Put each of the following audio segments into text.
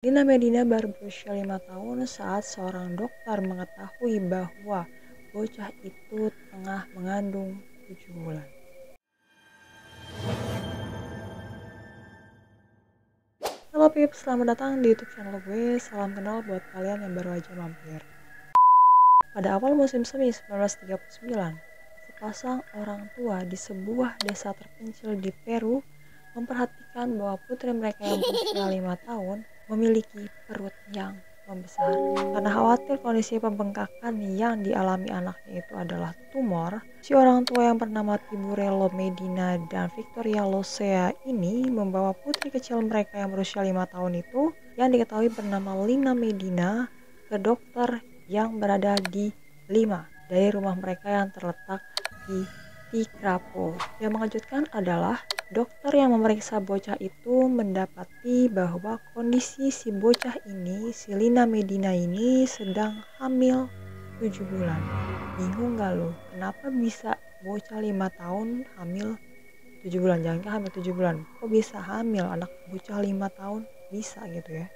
Lina Medina baru berusia 5 tahun saat seorang dokter mengetahui bahwa bocah itu tengah mengandung 7 bulan. Halo Pip, selamat datang di YouTube channel gue. Salam kenal buat kalian yang baru aja mampir. Pada awal musim semi 1939, sepasang orang tua di sebuah desa terpencil di Peru memperhatikan bahwa putri mereka yang berusia 5 tahun memiliki perut yang membesar. Karena khawatir kondisi pembengkakan yang dialami anaknya itu adalah tumor, si orang tua yang bernama Tiburello Medina dan Victoria Losea ini membawa putri kecil mereka yang berusia 5 tahun itu yang diketahui bernama Lina Medina ke dokter yang berada di Lima dari rumah mereka yang terletak di Tikrapo. Yang mengejutkan adalah dokter yang memeriksa bocah itu mendapati bahwa kondisi si bocah ini, si Lina Medina ini sedang hamil 7 bulan. Bingung gak lo? Kenapa bisa bocah 5 tahun hamil 7 bulan? Jangan kan hamil 7 bulan. Kok bisa hamil anak bocah 5 tahun? Bisa gitu ya.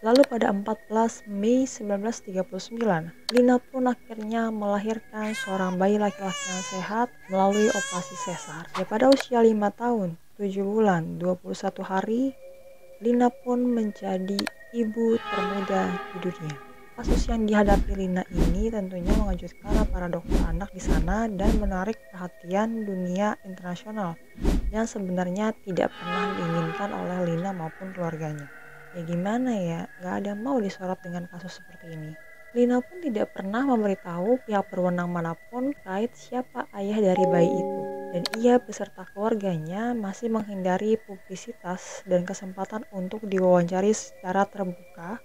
Lalu pada 14 Mei 1939, Lina pun akhirnya melahirkan seorang bayi laki-laki yang sehat melalui operasi sesar. Ya, pada usia 5 tahun, 7 bulan, 21 hari, Lina pun menjadi ibu termuda di dunia. Kasus yang dihadapi Lina ini tentunya mengejutkan para dokter anak di sana dan menarik perhatian dunia internasional yang sebenarnya tidak pernah diinginkan oleh Lina maupun keluarganya. Ya gimana ya, gak ada mau disorot dengan kasus seperti ini. Lina pun tidak pernah memberitahu pihak berwenang manapun terkait siapa ayah dari bayi itu. Dan ia beserta keluarganya masih menghindari publisitas dan kesempatan untuk diwawancari secara terbuka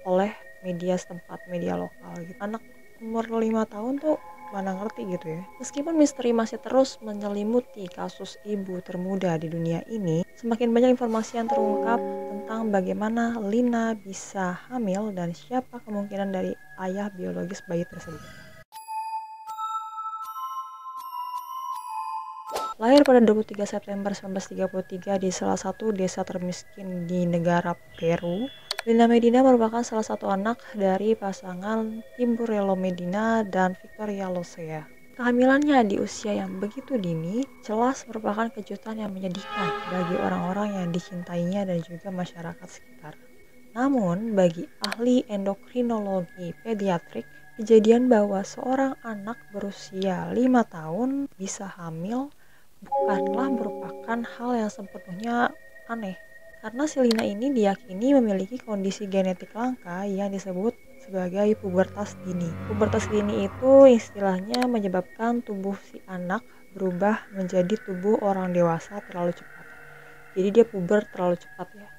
oleh media setempat, media lokal gitu. Anak umur 5 tahun tuh mana ngerti gitu ya. Meskipun misteri masih terus menyelimuti kasus ibu termuda di dunia ini, semakin banyak informasi yang terungkap tentang bagaimana Lina bisa hamil dan siapa kemungkinan dari ayah biologis bayi tersebut. Lahir pada 23 September 1933 di salah satu desa termiskin di negara Peru, Lina Medina merupakan salah satu anak dari pasangan Tiburello Medina dan Victoria Losea. Kehamilannya di usia yang begitu dini jelas merupakan kejutan yang menyedihkan bagi orang-orang yang dicintainya dan juga masyarakat sekitar. Namun, bagi ahli endokrinologi pediatrik, kejadian bahwa seorang anak berusia 5 tahun bisa hamil bukanlah merupakan hal yang sepenuhnya aneh. Karena si Lina ini diyakini memiliki kondisi genetik langka yang disebut sebagai pubertas dini. Pubertas dini itu istilahnya menyebabkan tubuh si anak berubah menjadi tubuh orang dewasa terlalu cepat. Jadi dia puber terlalu cepat ya.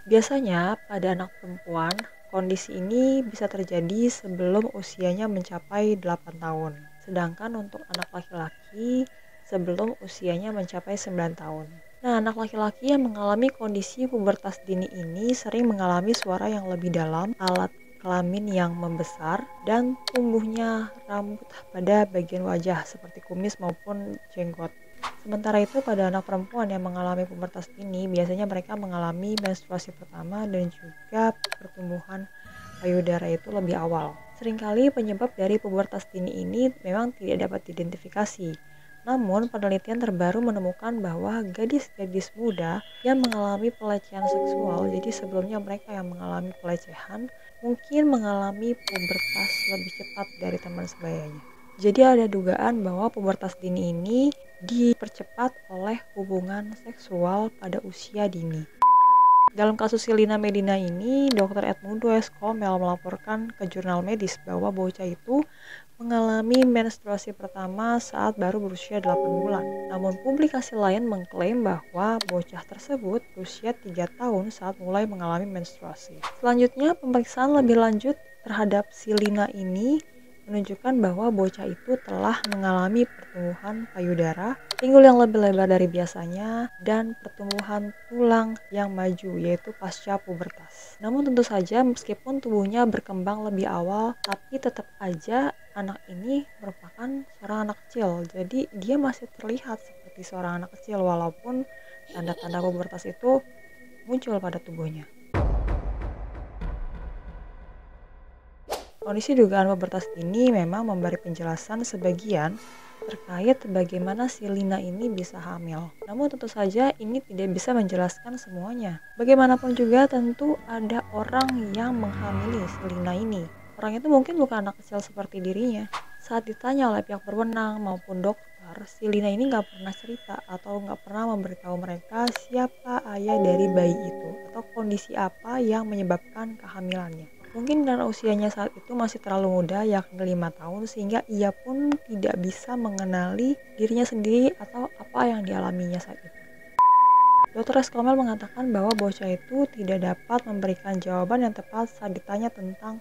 Biasanya pada anak perempuan, kondisi ini bisa terjadi sebelum usianya mencapai 8 tahun. Sedangkan untuk anak laki-laki sebelum usianya mencapai 9 tahun. Nah, anak laki-laki yang mengalami kondisi pubertas dini ini sering mengalami suara yang lebih dalam, alat kelamin yang membesar, dan tumbuhnya rambut pada bagian wajah seperti kumis maupun jenggot. Sementara itu pada anak perempuan yang mengalami pubertas dini, biasanya mereka mengalami menstruasi pertama dan juga pertumbuhan payudara itu lebih awal. Seringkali penyebab dari pubertas dini ini memang tidak dapat diidentifikasi. Namun, penelitian terbaru menemukan bahwa gadis-gadis muda yang mengalami pelecehan seksual, jadi sebelumnya mereka yang mengalami pelecehan, mungkin mengalami pubertas lebih cepat dari teman sebayanya. Jadi ada dugaan bahwa pubertas dini ini dipercepat oleh hubungan seksual pada usia dini. Dalam kasus Lina Medina ini, Dr. Edmundo Escomel melaporkan ke jurnal medis bahwa bocah itu mengalami menstruasi pertama saat baru berusia 8 bulan. Namun publikasi lain mengklaim bahwa bocah tersebut berusia 3 tahun saat mulai mengalami menstruasi. Selanjutnya, pemeriksaan lebih lanjut terhadap si Lina ini menunjukkan bahwa bocah itu telah mengalami pertumbuhan payudara, pinggul yang lebih lebar dari biasanya, dan pertumbuhan tulang yang maju, yaitu pasca pubertas. Namun tentu saja meskipun tubuhnya berkembang lebih awal, tapi tetap aja anak ini merupakan seorang anak kecil. Jadi dia masih terlihat seperti seorang anak kecil walaupun tanda-tanda pubertas itu muncul pada tubuhnya. Kondisi dugaan pubertas ini memang memberi penjelasan sebagian terkait bagaimana si Lina ini bisa hamil. Namun tentu saja ini tidak bisa menjelaskan semuanya. Bagaimanapun juga tentu ada orang yang menghamili si Lina ini. Orang itu mungkin bukan anak kecil seperti dirinya. Saat ditanya oleh pihak berwenang maupun dokter, si Lina ini nggak pernah cerita atau nggak pernah memberitahu mereka siapa ayah dari bayi itu atau kondisi apa yang menyebabkan kehamilannya. Mungkin karena usianya saat itu masih terlalu muda, yakni 5 tahun, sehingga ia pun tidak bisa mengenali dirinya sendiri atau apa yang dialaminya saat itu. Dr. Eskomel mengatakan bahwa bocah itu tidak dapat memberikan jawaban yang tepat saat ditanya tentang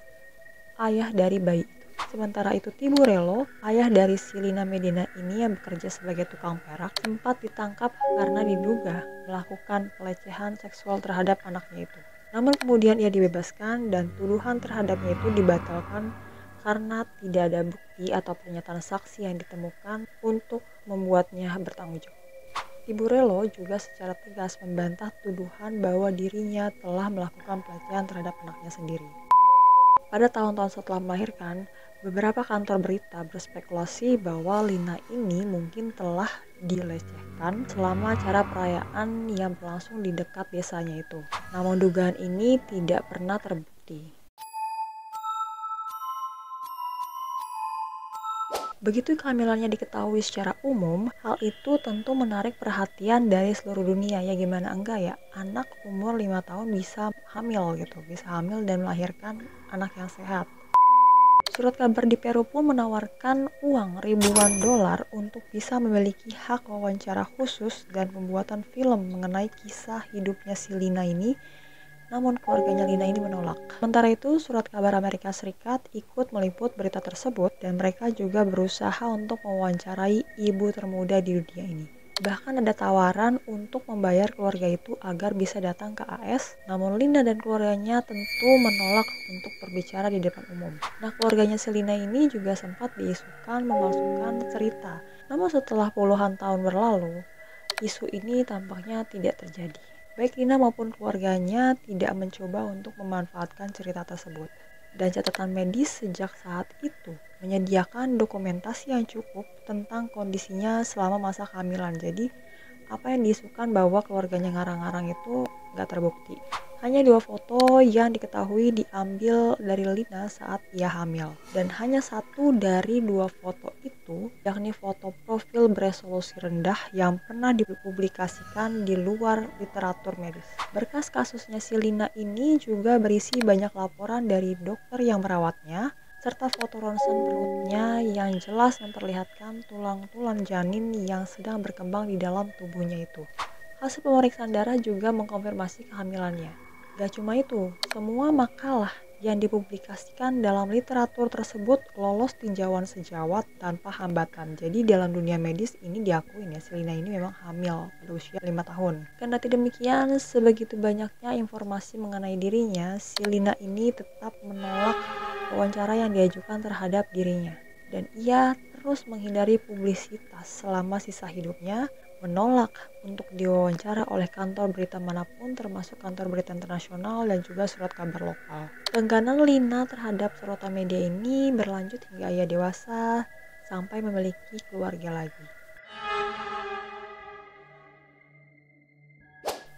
ayah dari bayi itu. Sementara itu Tiburello, ayah dari si Lina Medina ini yang bekerja sebagai tukang perak, sempat ditangkap karena diduga melakukan pelecehan seksual terhadap anaknya itu. Namun kemudian ia dibebaskan dan tuduhan terhadapnya itu dibatalkan karena tidak ada bukti atau pernyataan saksi yang ditemukan untuk membuatnya bertanggung jawab. Tiburello juga secara tegas membantah tuduhan bahwa dirinya telah melakukan pelecehan terhadap anaknya sendiri. Pada tahun-tahun setelah melahirkan, beberapa kantor berita berspekulasi bahwa Lina ini mungkin telah dilecehkan selama acara perayaan yang berlangsung di dekat desanya itu. Namun dugaan ini tidak pernah terbukti. Begitu kehamilannya diketahui secara umum, hal itu tentu menarik perhatian dari seluruh dunia. Ya gimana enggak ya, anak umur 5 tahun bisa hamil gitu, bisa hamil dan melahirkan anak yang sehat. Surat kabar di Peru pun menawarkan uang ribuan dolar untuk bisa memiliki hak wawancara khusus dan pembuatan film mengenai kisah hidupnya si Lina ini. Namun keluarganya Lina ini menolak. Sementara itu, surat kabar Amerika Serikat ikut meliput berita tersebut dan mereka juga berusaha untuk mewawancarai ibu termuda di dunia ini. Bahkan ada tawaran untuk membayar keluarga itu agar bisa datang ke AS, namun Lina dan keluarganya tentu menolak untuk berbicara di depan umum. Nah, keluarganya si Lina ini juga sempat diisukan memalsukan cerita. Namun setelah puluhan tahun berlalu, isu ini tampaknya tidak terjadi. Baik Lina maupun keluarganya tidak mencoba untuk memanfaatkan cerita tersebut. Dan catatan medis sejak saat itu menyediakan dokumentasi yang cukup tentang kondisinya selama masa kehamilan. Jadi apa yang diisukan bahwa keluarganya ngarang-ngarang itu nggak terbukti. Hanya 2 foto yang diketahui diambil dari Lina saat ia hamil. Dan hanya 1 dari 2 foto itu, yakni foto profil beresolusi rendah yang pernah dipublikasikan di luar literatur medis. Berkas kasusnya si Lina ini juga berisi banyak laporan dari dokter yang merawatnya, serta foto ronsen perutnya yang jelas memperlihatkan tulang-tulang janin yang sedang berkembang di dalam tubuhnya itu. Hasil pemeriksaan darah juga mengkonfirmasi kehamilannya. Gak cuma itu, semua makalah yang dipublikasikan dalam literatur tersebut lolos tinjauan sejawat tanpa hambatan. Jadi dalam dunia medis ini diakuin ya, si Lina ini memang hamil pada usia 5 tahun. Kendati demikian, sebegitu banyaknya informasi mengenai dirinya, si Lina ini tetap menolak wawancara yang diajukan terhadap dirinya. Dan ia terus menghindari publisitas selama sisa hidupnya, menolak untuk diwawancara oleh kantor berita manapun termasuk kantor berita internasional dan juga surat kabar lokal. Keengganan Lina terhadap sorotan media ini berlanjut hingga ia dewasa sampai memiliki keluarga lagi.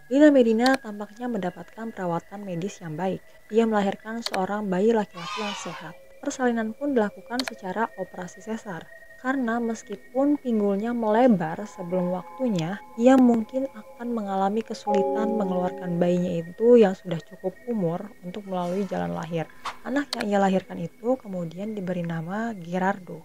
Lina Medina tampaknya mendapatkan perawatan medis yang baik. Ia melahirkan seorang bayi laki-laki yang sehat. Persalinan pun dilakukan secara operasi sesar. Karena meskipun pinggulnya melebar sebelum waktunya, ia mungkin akan mengalami kesulitan mengeluarkan bayinya itu yang sudah cukup umur untuk melalui jalan lahir. Anak yang ia lahirkan itu kemudian diberi nama Gerardo,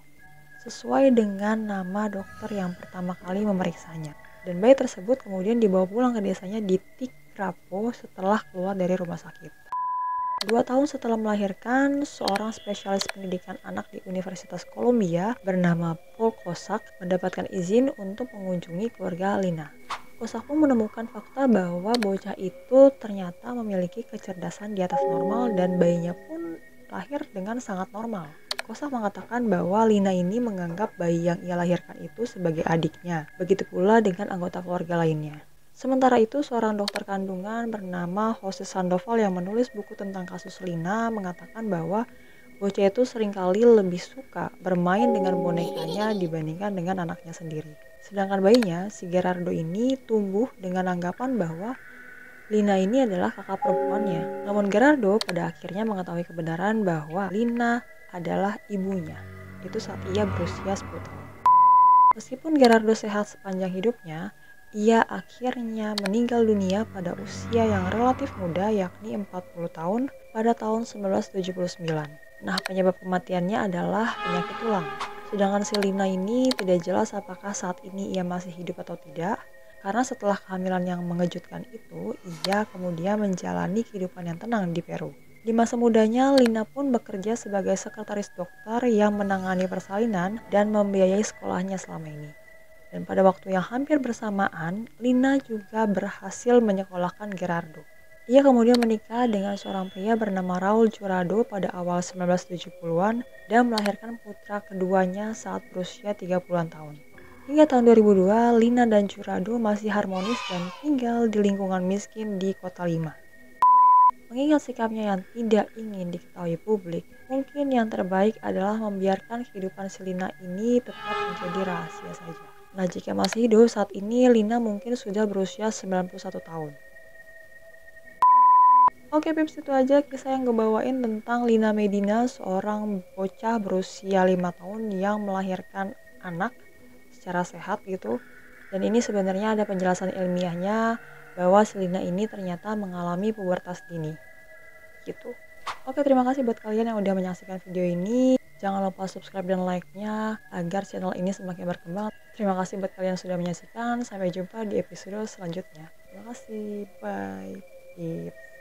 sesuai dengan nama dokter yang pertama kali memeriksanya. Dan bayi tersebut kemudian dibawa pulang ke desanya di Tigrapo setelah keluar dari rumah sakit. 2 tahun setelah melahirkan, seorang spesialis pendidikan anak di Universitas Columbia bernama Paul Kosak mendapatkan izin untuk mengunjungi keluarga Lina. Kosak pun menemukan fakta bahwa bocah itu ternyata memiliki kecerdasan di atas normal dan bayinya pun lahir dengan sangat normal. Kosak mengatakan bahwa Lina ini menganggap bayi yang ia lahirkan itu sebagai adiknya, begitu pula dengan anggota keluarga lainnya. Sementara itu, seorang dokter kandungan bernama Jose Sandoval yang menulis buku tentang kasus Lina mengatakan bahwa bocah itu seringkali lebih suka bermain dengan bonekanya dibandingkan dengan anaknya sendiri. Sedangkan bayinya, si Gerardo ini tumbuh dengan anggapan bahwa Lina ini adalah kakak perempuannya. Namun Gerardo pada akhirnya mengetahui kebenaran bahwa Lina adalah ibunya. Itu saat ia berusia 10 tahun. Meskipun Gerardo sehat sepanjang hidupnya, ia akhirnya meninggal dunia pada usia yang relatif muda yakni 40 tahun pada tahun 1979. Nah, penyebab kematiannya adalah penyakit tulang. Sedangkan si Lina ini tidak jelas apakah saat ini ia masih hidup atau tidak, karena setelah kehamilan yang mengejutkan itu, ia kemudian menjalani kehidupan yang tenang di Peru. Di masa mudanya, Lina pun bekerja sebagai sekretaris dokter yang menangani persalinan dan membiayai sekolahnya selama ini. Dan pada waktu yang hampir bersamaan, Lina juga berhasil menyekolahkan Gerardo. Ia kemudian menikah dengan seorang pria bernama Raul Jurado pada awal 1970-an dan melahirkan putra keduanya saat berusia 30-an tahun. Hingga tahun 2002, Lina dan Jurado masih harmonis dan tinggal di lingkungan miskin di Kota Lima. Mengingat sikapnya yang tidak ingin diketahui publik, mungkin yang terbaik adalah membiarkan kehidupan si Lina ini tetap menjadi rahasia saja. Nah, jika masih hidup saat ini, Lina mungkin sudah berusia 91 tahun. Oke Pips, itu aja kisah yang gue bawain tentang Lina Medina, seorang bocah berusia 5 tahun yang melahirkan anak secara sehat gitu. Dan ini sebenarnya ada penjelasan ilmiahnya bahwa si Lina ini ternyata mengalami pubertas dini gitu. Oke, terima kasih buat kalian yang udah menyaksikan video ini. Jangan lupa subscribe dan like-nya agar channel ini semakin berkembang. Terima kasih buat kalian yang sudah menyaksikan. Sampai jumpa di episode selanjutnya. Terima kasih. Bye.